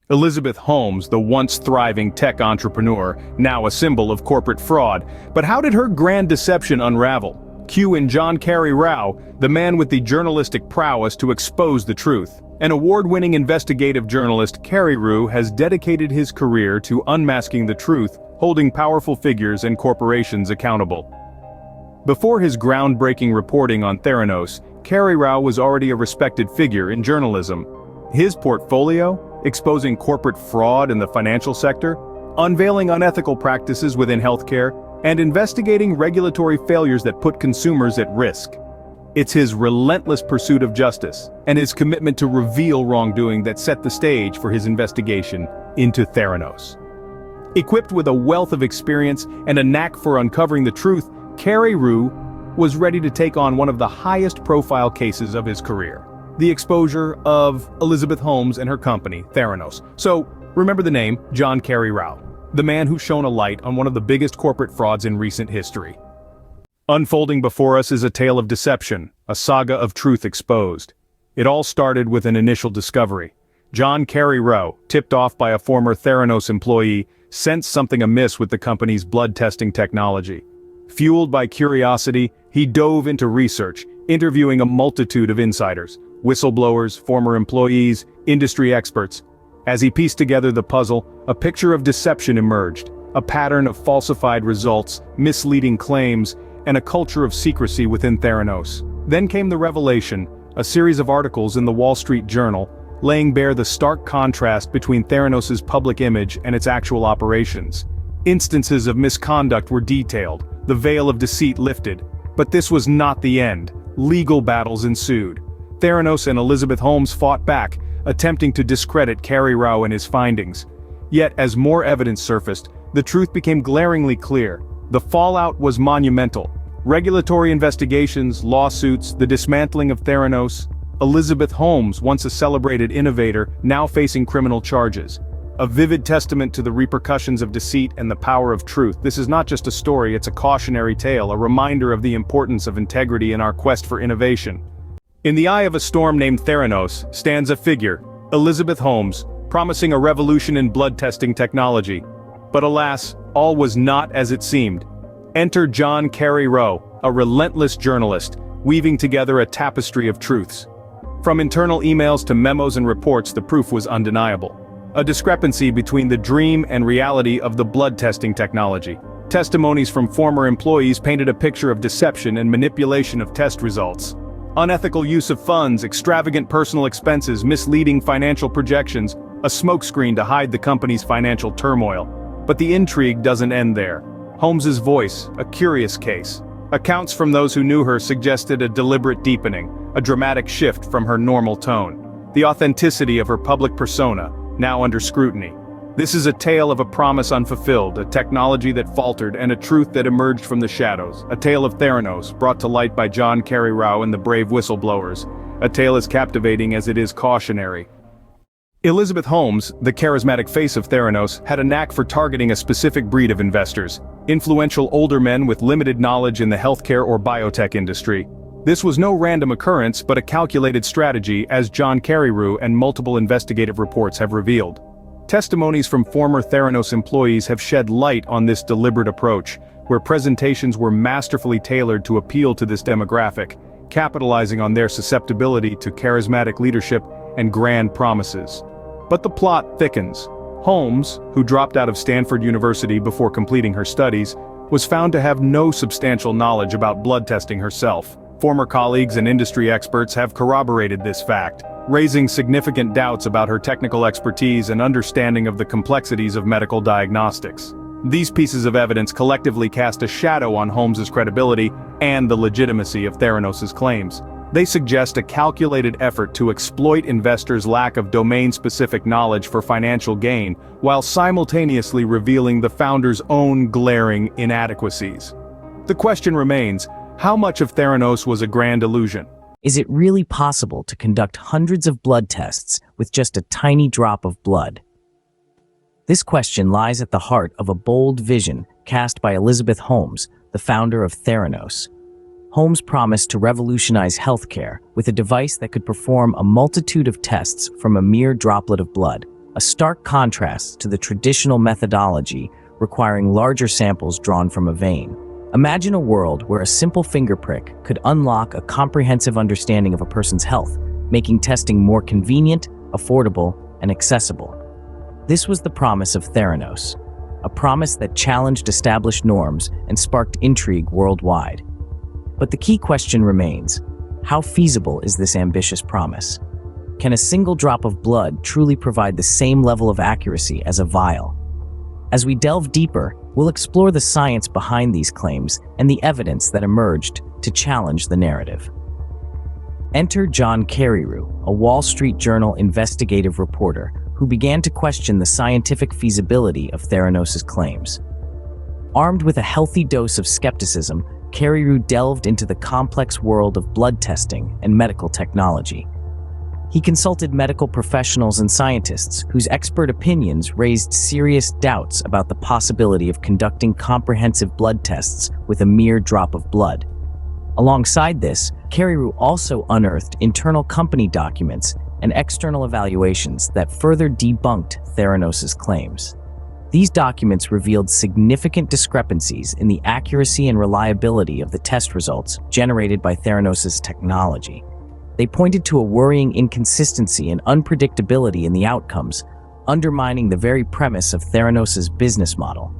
Elizabeth Holmes, the once thriving tech entrepreneur, now a symbol of corporate fraud. But how did her grand deception unravel? Cue in John Kerry Rao, the man with the journalistic prowess to expose the truth. An award-winning investigative journalist, Kerry Rao has dedicated his career to unmasking the truth, holding powerful figures and corporations accountable. Before his groundbreaking reporting on Theranos, Kerry Rao was already a respected figure in journalism. His portfolio, exposing corporate fraud in the financial sector, unveiling unethical practices within healthcare, and investigating regulatory failures that put consumers at risk. It's his relentless pursuit of justice and his commitment to reveal wrongdoing that set the stage for his investigation into Theranos. Equipped with a wealth of experience and a knack for uncovering the truth, Kerry Rao was ready to take on one of the highest-profile cases of his career: the exposure of Elizabeth Holmes and her company, Theranos. So, remember the name, John Kerry Rao, the man who shone a light on one of the biggest corporate frauds in recent history. Unfolding before us is a tale of deception, a saga of truth exposed. It all started with an initial discovery. John Kerry Rao, tipped off by a former Theranos employee, sensed something amiss with the company's blood testing technology. Fueled by curiosity, he dove into research, interviewing a multitude of insiders, whistleblowers, former employees, industry experts. As he pieced together the puzzle, a picture of deception emerged, a pattern of falsified results, misleading claims, and a culture of secrecy within Theranos. Then came the revelation, a series of articles in the Wall Street Journal, laying bare the stark contrast between Theranos' public image and its actual operations. Instances of misconduct were detailed, the veil of deceit lifted. But this was not the end. Legal battles ensued. Theranos and Elizabeth Holmes fought back, attempting to discredit Kerry Rao and his findings. Yet as more evidence surfaced, the truth became glaringly clear. The fallout was monumental. Regulatory investigations, lawsuits, the dismantling of Theranos. Elizabeth Holmes, once a celebrated innovator, now facing criminal charges. A vivid testament to the repercussions of deceit and the power of truth. This is not just a story, it's a cautionary tale, a reminder of the importance of integrity in our quest for innovation. In the eye of a storm named Theranos stands a figure, Elizabeth Holmes, promising a revolution in blood testing technology. But alas, all was not as it seemed. Enter John Kerry Rao, a relentless journalist, weaving together a tapestry of truths. From internal emails to memos and reports, the proof was undeniable. A discrepancy between the dream and reality of the blood testing technology. Testimonies from former employees painted a picture of deception and manipulation of test results. Unethical use of funds, extravagant personal expenses, misleading financial projections, a smokescreen to hide the company's financial turmoil. But the intrigue doesn't end there. Holmes's voice, a curious case. Accounts from those who knew her suggested a deliberate deepening, a dramatic shift from her normal tone. The authenticity of her public persona, now under scrutiny. This is a tale of a promise unfulfilled, a technology that faltered, and a truth that emerged from the shadows. A tale of Theranos, brought to light by John Kerry Rao and the brave whistleblowers. A tale as captivating as it is cautionary. Elizabeth Holmes, the charismatic face of Theranos, had a knack for targeting a specific breed of investors. Influential older men with limited knowledge in the healthcare or biotech industry. This was no random occurrence, but a calculated strategy, as John Kerry Rao and multiple investigative reports have revealed. Testimonies from former Theranos employees have shed light on this deliberate approach, where presentations were masterfully tailored to appeal to this demographic, capitalizing on their susceptibility to charismatic leadership and grand promises. But the plot thickens. Holmes, who dropped out of Stanford University before completing her studies, was found to have no substantial knowledge about blood testing herself. Former colleagues and industry experts have corroborated this fact, raising significant doubts about her technical expertise and understanding of the complexities of medical diagnostics. These pieces of evidence collectively cast a shadow on Holmes's credibility and the legitimacy of Theranos' claims. They suggest a calculated effort to exploit investors' lack of domain-specific knowledge for financial gain, while simultaneously revealing the founder's own glaring inadequacies. The question remains, how much of Theranos was a grand illusion? Is it really possible to conduct hundreds of blood tests with just a tiny drop of blood? This question lies at the heart of a bold vision cast by Elizabeth Holmes, the founder of Theranos. Holmes promised to revolutionize healthcare with a device that could perform a multitude of tests from a mere droplet of blood, a stark contrast to the traditional methodology requiring larger samples drawn from a vein. Imagine a world where a simple finger prick could unlock a comprehensive understanding of a person's health, making testing more convenient, affordable, and accessible. This was the promise of Theranos, a promise that challenged established norms and sparked intrigue worldwide. But the key question remains: how feasible is this ambitious promise? Can a single drop of blood truly provide the same level of accuracy as a vial? As we delve deeper, we'll explore the science behind these claims and the evidence that emerged to challenge the narrative. Enter John Carreyrou, a Wall Street Journal investigative reporter who began to question the scientific feasibility of Theranos' claims. Armed with a healthy dose of skepticism, Carreyrou delved into the complex world of blood testing and medical technology. He consulted medical professionals and scientists whose expert opinions raised serious doubts about the possibility of conducting comprehensive blood tests with a mere drop of blood. Alongside this, Carreyrou also unearthed internal company documents and external evaluations that further debunked Theranos' claims. These documents revealed significant discrepancies in the accuracy and reliability of the test results generated by Theranos' technology. They pointed to a worrying inconsistency and unpredictability in the outcomes, undermining the very premise of Theranos' business model.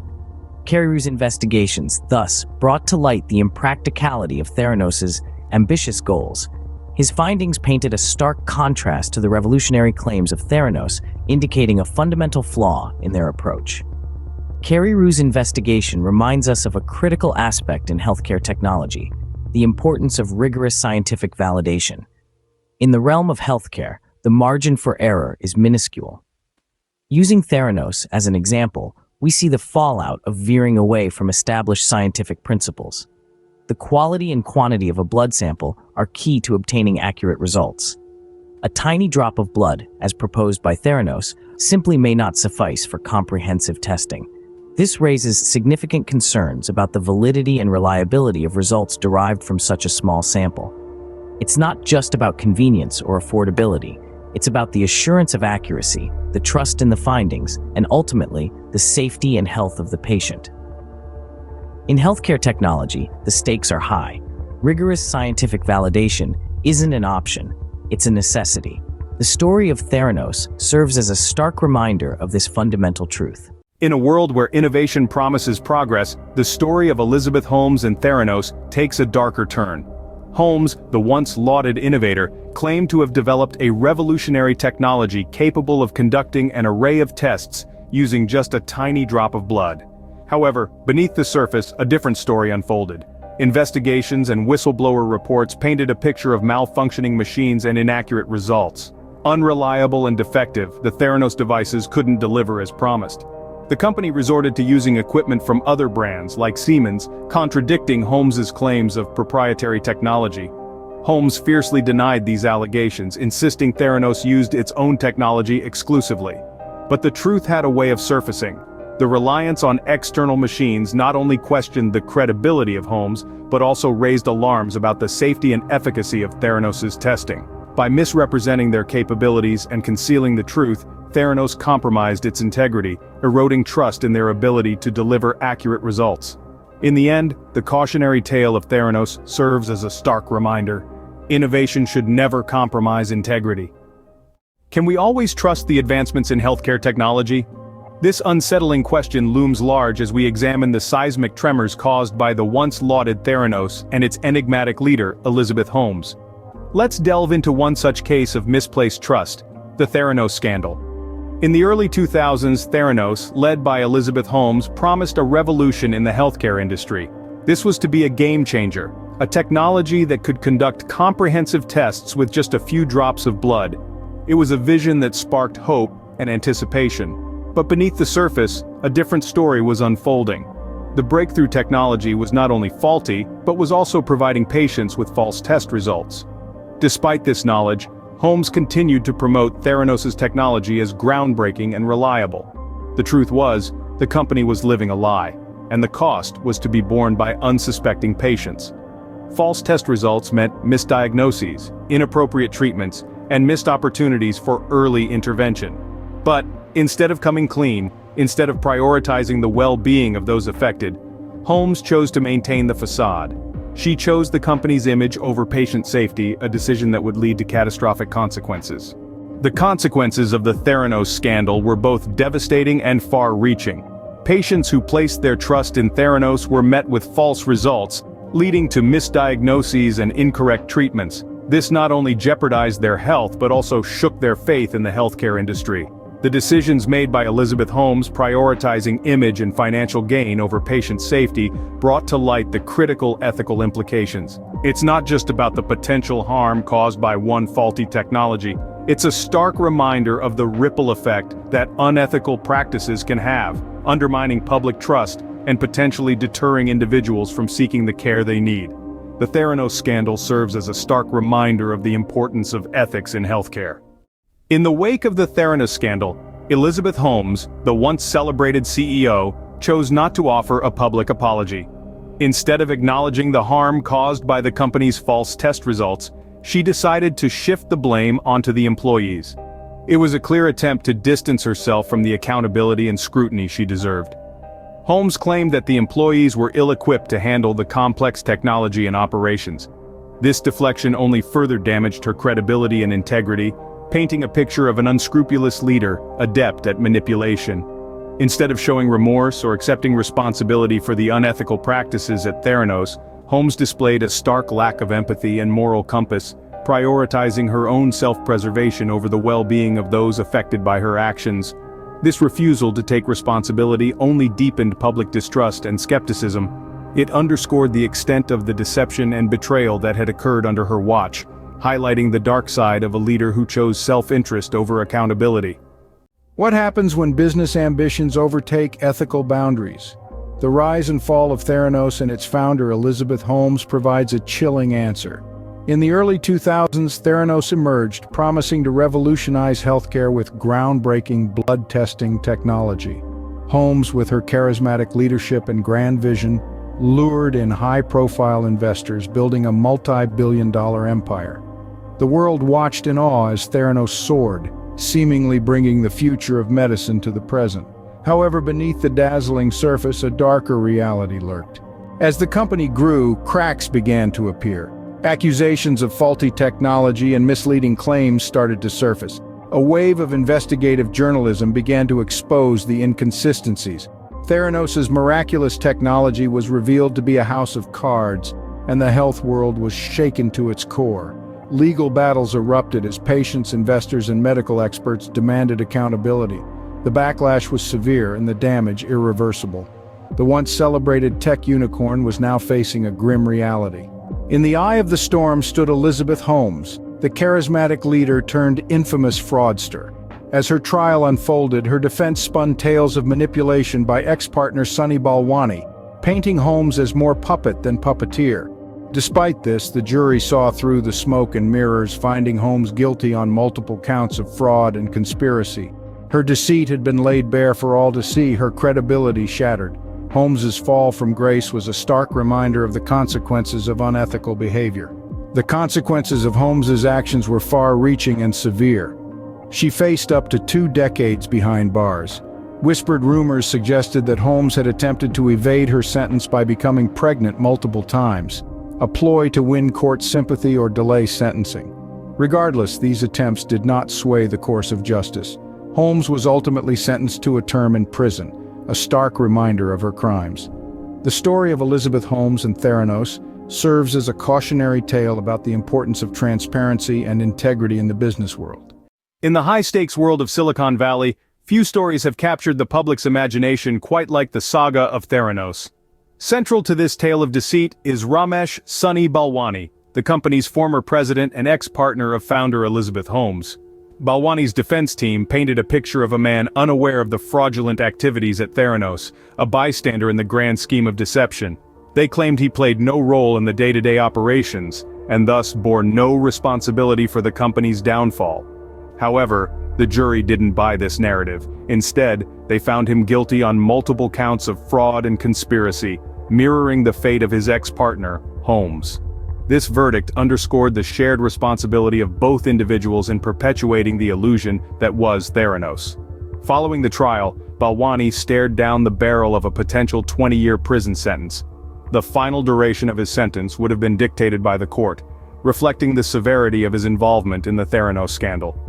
Carreyrou's investigations thus brought to light the impracticality of Theranos' ambitious goals. His findings painted a stark contrast to the revolutionary claims of Theranos, indicating a fundamental flaw in their approach. Carreyrou's investigation reminds us of a critical aspect in healthcare technology: the importance of rigorous scientific validation. In the realm of healthcare, the margin for error is minuscule. Using Theranos as an example, we see the fallout of veering away from established scientific principles. The quality and quantity of a blood sample are key to obtaining accurate results. A tiny drop of blood, as proposed by Theranos, simply may not suffice for comprehensive testing. This raises significant concerns about the validity and reliability of results derived from such a small sample. It's not just about convenience or affordability. It's about the assurance of accuracy, the trust in the findings, and ultimately, the safety and health of the patient. In healthcare technology, the stakes are high. Rigorous scientific validation isn't an option, it's a necessity. The story of Theranos serves as a stark reminder of this fundamental truth. In a world where innovation promises progress, the story of Elizabeth Holmes and Theranos takes a darker turn. Holmes, the once lauded innovator, claimed to have developed a revolutionary technology capable of conducting an array of tests using just a tiny drop of blood. However, beneath the surface, a different story unfolded. Investigations and whistleblower reports painted a picture of malfunctioning machines and inaccurate results. Unreliable and defective, the Theranos devices couldn't deliver as promised. The company resorted to using equipment from other brands like Siemens, contradicting Holmes's claims of proprietary technology. Holmes fiercely denied these allegations, insisting Theranos used its own technology exclusively. But the truth had a way of surfacing. The reliance on external machines not only questioned the credibility of Holmes, but also raised alarms about the safety and efficacy of Theranos' testing. By misrepresenting their capabilities and concealing the truth, Theranos compromised its integrity, eroding trust in their ability to deliver accurate results. In the end, the cautionary tale of Theranos serves as a stark reminder: innovation should never compromise integrity. Can we always trust the advancements in healthcare technology? This unsettling question looms large as we examine the seismic tremors caused by the once lauded Theranos and its enigmatic leader, Elizabeth Holmes. Let's delve into one such case of misplaced trust: the Theranos scandal. In the early 2000s, Theranos, led by Elizabeth Holmes, promised a revolution in the healthcare industry. This was to be a game-changer, a technology that could conduct comprehensive tests with just a few drops of blood. It was a vision that sparked hope and anticipation. But beneath the surface, a different story was unfolding. The breakthrough technology was not only faulty, but was also providing patients with false test results. Despite this knowledge, Holmes continued to promote Theranos' technology as groundbreaking and reliable. The truth was, the company was living a lie, and the cost was to be borne by unsuspecting patients. False test results meant misdiagnoses, inappropriate treatments, and missed opportunities for early intervention. But, Instead of coming clean, instead of prioritizing the well-being of those affected, Holmes chose to maintain the facade. She chose the company's image over patient safety, a decision that would lead to catastrophic consequences. The consequences of the Theranos scandal were both devastating and far-reaching. Patients who placed their trust in Theranos were met with false results, leading to misdiagnoses and incorrect treatments. This not only jeopardized their health but also shook their faith in the healthcare industry. The decisions made by Elizabeth Holmes prioritizing image and financial gain over patient safety brought to light the critical ethical implications. It's not just about the potential harm caused by one faulty technology. It's a stark reminder of the ripple effect that unethical practices can have, undermining public trust and potentially deterring individuals from seeking the care they need. The Theranos scandal serves as a stark reminder of the importance of ethics in healthcare. In the wake of the Theranos scandal, Elizabeth Holmes, the once celebrated CEO, chose not to offer a public apology. Instead of acknowledging the harm caused by the company's false test results, she decided to shift the blame onto the employees. It was a clear attempt to distance herself from the accountability and scrutiny she deserved. Holmes claimed that the employees were ill-equipped to handle the complex technology and operations. This deflection only further damaged her credibility and integrity, painting a picture of an unscrupulous leader, adept at manipulation. Instead of showing remorse or accepting responsibility for the unethical practices at Theranos, Holmes displayed a stark lack of empathy and moral compass, prioritizing her own self-preservation over the well-being of those affected by her actions. This refusal to take responsibility only deepened public distrust and skepticism. It underscored the extent of the deception and betrayal that had occurred under her watch, highlighting the dark side of a leader who chose self-interest over accountability. What happens when business ambitions overtake ethical boundaries? The rise and fall of Theranos and its founder Elizabeth Holmes provides a chilling answer. In the early 2000s, Theranos emerged, promising to revolutionize healthcare with groundbreaking blood testing technology. Holmes, with her charismatic leadership and grand vision, lured in high-profile investors, building a multi-billion-dollar empire. The world watched in awe as Theranos soared, seemingly bringing the future of medicine to the present. However, beneath the dazzling surface, a darker reality lurked. As the company grew, cracks began to appear. Accusations of faulty technology and misleading claims started to surface. A wave of investigative journalism began to expose the inconsistencies. Theranos' miraculous technology was revealed to be a house of cards, and the health world was shaken to its core. Legal battles erupted as patients, investors, and medical experts demanded accountability. The backlash was severe and the damage irreversible. The once celebrated tech unicorn was now facing a grim reality. In the eye of the storm stood Elizabeth Holmes, the charismatic leader turned infamous fraudster. As her trial unfolded, her defense spun tales of manipulation by ex-partner Sunny Balwani, painting Holmes as more puppet than puppeteer. Despite this, the jury saw through the smoke and mirrors, finding Holmes guilty on multiple counts of fraud and conspiracy. Her deceit had been laid bare for all to see, her credibility shattered. Holmes's fall from grace was a stark reminder of the consequences of unethical behavior. The consequences of Holmes's actions were far-reaching and severe. She faced up to 2 decades behind bars. Whispered rumors suggested that Holmes had attempted to evade her sentence by becoming pregnant multiple times, a ploy to win court sympathy or delay sentencing. Regardless, these attempts did not sway the course of justice. Holmes was ultimately sentenced to a term in prison, a stark reminder of her crimes. The story of Elizabeth Holmes and Theranos serves as a cautionary tale about the importance of transparency and integrity in the business world. In the high-stakes world of Silicon Valley, few stories have captured the public's imagination quite like the saga of Theranos. Central to this tale of deceit is Ramesh Sunny Balwani, the company's former president and ex-partner of founder Elizabeth Holmes. Balwani's defense team painted a picture of a man unaware of the fraudulent activities at Theranos, a bystander in the grand scheme of deception. They claimed he played no role in the day-to-day operations, and thus bore no responsibility for the company's downfall. However, the jury didn't buy this narrative. Instead, they found him guilty on multiple counts of fraud and conspiracy, mirroring the fate of his ex-partner, Holmes. This verdict underscored the shared responsibility of both individuals in perpetuating the illusion that was Theranos. Following the trial, Balwani stared down the barrel of a potential 20-year prison sentence. The final duration of his sentence would have been dictated by the court, reflecting the severity of his involvement in the Theranos scandal.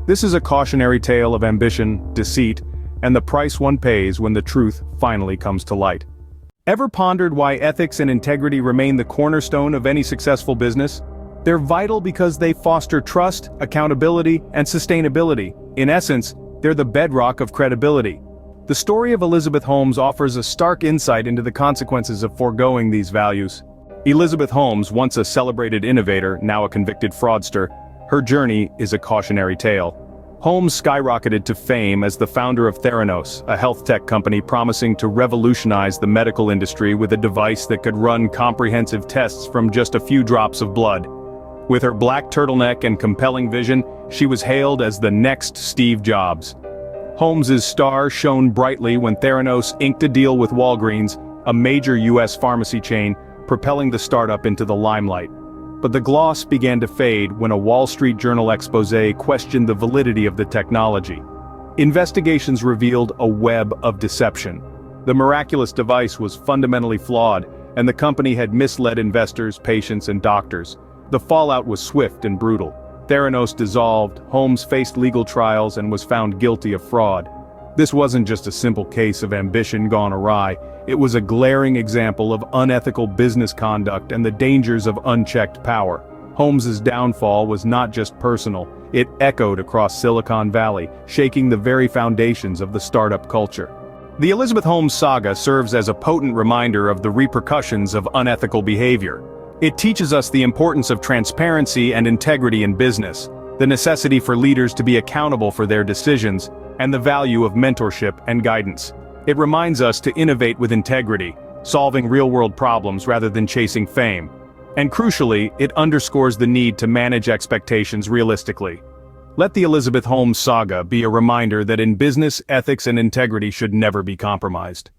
This is a cautionary tale of ambition, deceit, and the price one pays when the truth finally comes to light. Ever pondered why ethics and integrity remain the cornerstone of any successful business? They're vital because they foster trust, accountability, and sustainability. In essence, they're the bedrock of credibility. The story of Elizabeth Holmes offers a stark insight into the consequences of foregoing these values. Elizabeth Holmes, once a celebrated innovator, now a convicted fraudster, her journey is a cautionary tale. Holmes skyrocketed to fame as the founder of Theranos, a health tech company promising to revolutionize the medical industry with a device that could run comprehensive tests from just a few drops of blood. With her black turtleneck and compelling vision, she was hailed as the next Steve Jobs. Holmes's star shone brightly when Theranos inked a deal with Walgreens, a major US pharmacy chain, propelling the startup into the limelight. But the gloss began to fade when a Wall Street Journal expose questioned the validity of the technology. Investigations revealed a web of deception. The miraculous device was fundamentally flawed, and the company had misled investors, patients, and doctors. The fallout was swift and brutal. Theranos dissolved, Holmes faced legal trials and was found guilty of fraud. This wasn't just a simple case of ambition gone awry, it was a glaring example of unethical business conduct and the dangers of unchecked power. Holmes's downfall was not just personal, it echoed across Silicon Valley, shaking the very foundations of the startup culture. The Elizabeth Holmes saga serves as a potent reminder of the repercussions of unethical behavior. It teaches us the importance of transparency and integrity in business, the necessity for leaders to be accountable for their decisions, and the value of mentorship and guidance. It reminds us to innovate with integrity, solving real-world problems rather than chasing fame. And crucially, it underscores the need to manage expectations realistically. Let the Elizabeth Holmes saga be a reminder that in business, ethics and integrity should never be compromised.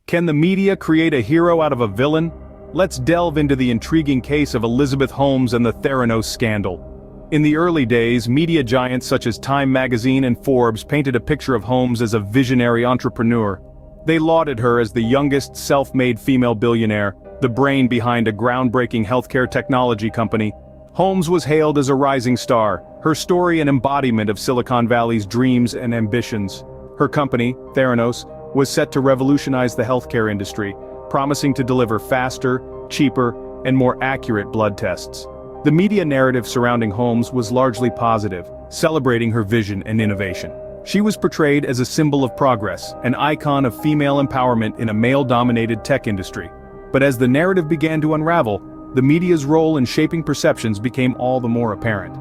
Can the media create a hero out of a villain? Let's delve into the intriguing case of Elizabeth Holmes and the Theranos scandal. In the early days, media giants such as Time magazine and Forbes painted a picture of Holmes as a visionary entrepreneur. They lauded her as the youngest self-made female billionaire, the brain behind a groundbreaking healthcare technology company. Holmes was hailed as a rising star, her story an embodiment of Silicon Valley's dreams and ambitions. Her company, Theranos, was set to revolutionize the healthcare industry, promising to deliver faster, cheaper, and more accurate blood tests. The media narrative surrounding Holmes was largely positive, celebrating her vision and innovation. She was portrayed as a symbol of progress, an icon of female empowerment in a male-dominated tech industry. But as the narrative began to unravel, the media's role in shaping perceptions became all the more apparent.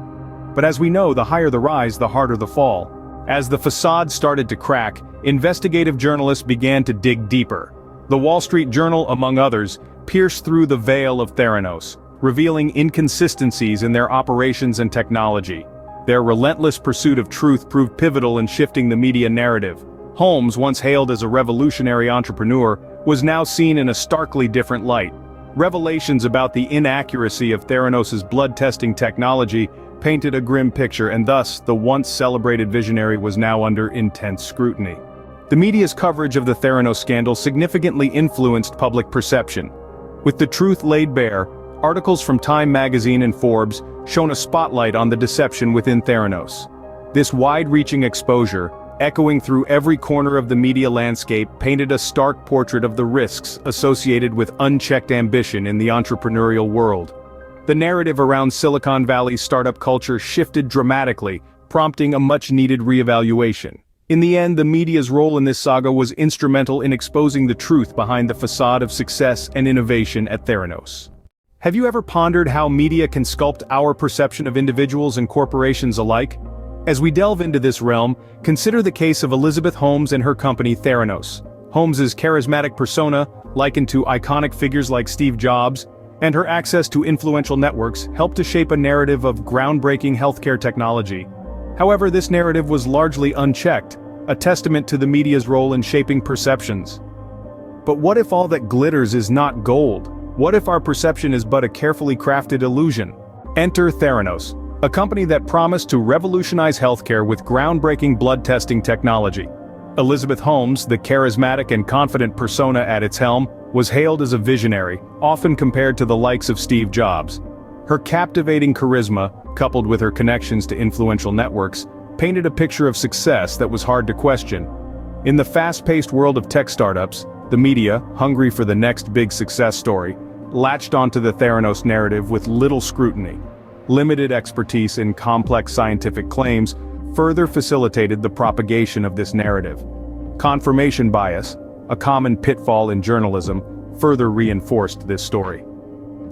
But as we know, the higher the rise, the harder the fall. As the facade started to crack, investigative journalists began to dig deeper. The Wall Street Journal, among others, pierced through the veil of Theranos, revealing inconsistencies in their operations and technology. Their relentless pursuit of truth proved pivotal in shifting the media narrative. Holmes, once hailed as a revolutionary entrepreneur, was now seen in a starkly different light. Revelations about the inaccuracy of Theranos' blood testing technology painted a grim picture, and thus, the once celebrated visionary was now under intense scrutiny. The media's coverage of the Theranos scandal significantly influenced public perception. With the truth laid bare, articles from Time magazine and Forbes shone a spotlight on the deception within Theranos. This wide-reaching exposure, echoing through every corner of the media landscape, painted a stark portrait of the risks associated with unchecked ambition in the entrepreneurial world. The narrative around Silicon Valley's startup culture shifted dramatically, prompting a much-needed reevaluation. In the end, the media's role in this saga was instrumental in exposing the truth behind the facade of success and innovation at Theranos. Have you ever pondered how media can sculpt our perception of individuals and corporations alike? As we delve into this realm, consider the case of Elizabeth Holmes and her company Theranos. Holmes's charismatic persona, likened to iconic figures like Steve Jobs, and her access to influential networks helped to shape a narrative of groundbreaking healthcare technology. However, this narrative was largely unchecked, a testament to the media's role in shaping perceptions. But what if all that glitters is not gold? What if our perception is but a carefully crafted illusion? Enter Theranos, a company that promised to revolutionize healthcare with groundbreaking blood testing technology. Elizabeth Holmes, the charismatic and confident persona at its helm, was hailed as a visionary, often compared to the likes of Steve Jobs. Her captivating charisma, coupled with her connections to influential networks, painted a picture of success that was hard to question. In the fast-paced world of tech startups, the media, hungry for the next big success story, latched onto the Theranos narrative with little scrutiny. Limited expertise in complex scientific claims further facilitated the propagation of this narrative. Confirmation bias, a common pitfall in journalism, further reinforced this story.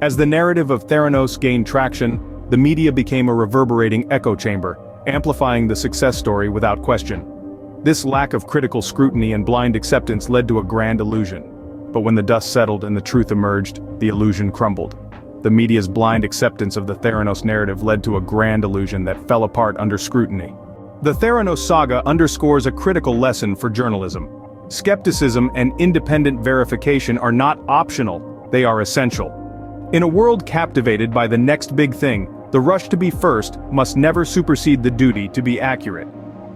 As the narrative of Theranos gained traction, the media became a reverberating echo chamber, amplifying the success story without question. This lack of critical scrutiny and blind acceptance led to a grand illusion. But when the dust settled and the truth emerged, the illusion crumbled. The media's blind acceptance of the Theranos narrative led to a grand illusion that fell apart under scrutiny. The Theranos saga underscores a critical lesson for journalism. Skepticism and independent verification are not optional, they are essential. In a world captivated by the next big thing, the rush to be first must never supersede the duty to be accurate.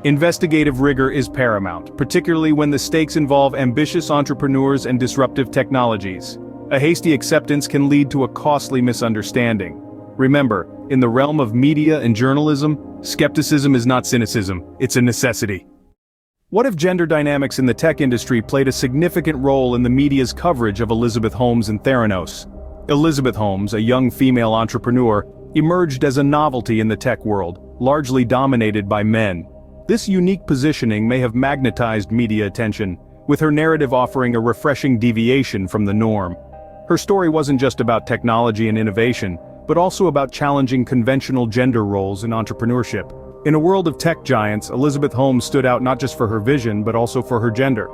Investigative rigor is paramount, particularly when the stakes involve ambitious entrepreneurs and disruptive technologies. A hasty acceptance can lead to a costly misunderstanding. Remember, in the realm of media and journalism, skepticism is not cynicism, it's a necessity. What if gender dynamics in the tech industry played a significant role in the media's coverage of Elizabeth Holmes and Theranos? Elizabeth Holmes, a young female entrepreneur, emerged as a novelty in the tech world, largely dominated by men. This unique positioning may have magnetized media attention, with her narrative offering a refreshing deviation from the norm. Her story wasn't just about technology and innovation, but also about challenging conventional gender roles in entrepreneurship. In a world of tech giants, Elizabeth Holmes stood out not just for her vision, but also for her gender.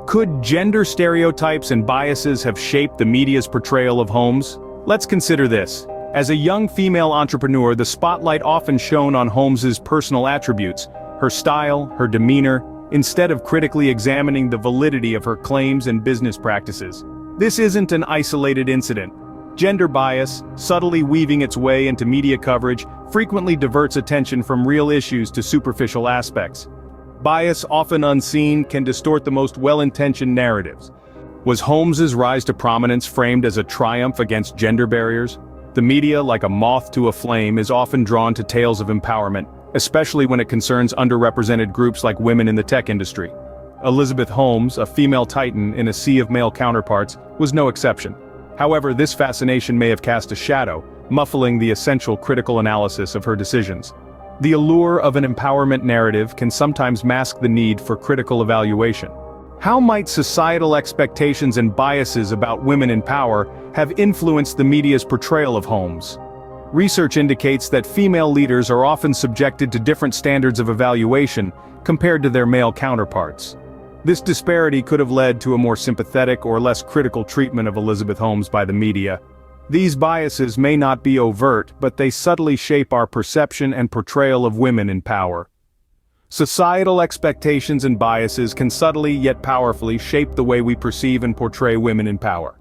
Could gender stereotypes and biases have shaped the media's portrayal of Holmes? Let's consider this. As a young female entrepreneur, the spotlight often shone on Holmes's personal attributes, her style, her demeanor, instead of critically examining the validity of her claims and business practices. This isn't an isolated incident. Gender bias, subtly weaving its way into media coverage, frequently diverts attention from real issues to superficial aspects. Bias, often unseen, can distort the most well-intentioned narratives. Was Holmes's rise to prominence framed as a triumph against gender barriers? The media, like a moth to a flame, is often drawn to tales of empowerment, especially when it concerns underrepresented groups like women in the tech industry. Elizabeth Holmes, a female titan in a sea of male counterparts, was no exception. However, this fascination may have cast a shadow, muffling the essential critical analysis of her decisions. The allure of an empowerment narrative can sometimes mask the need for critical evaluation. How might societal expectations and biases about women in power have influenced the media's portrayal of Holmes? Research indicates that female leaders are often subjected to different standards of evaluation compared to their male counterparts. This disparity could have led to a more sympathetic or less critical treatment of Elizabeth Holmes by the media. These biases may not be overt, but they subtly shape our perception and portrayal of women in power. Societal expectations and biases can subtly yet powerfully shape the way we perceive and portray women in power.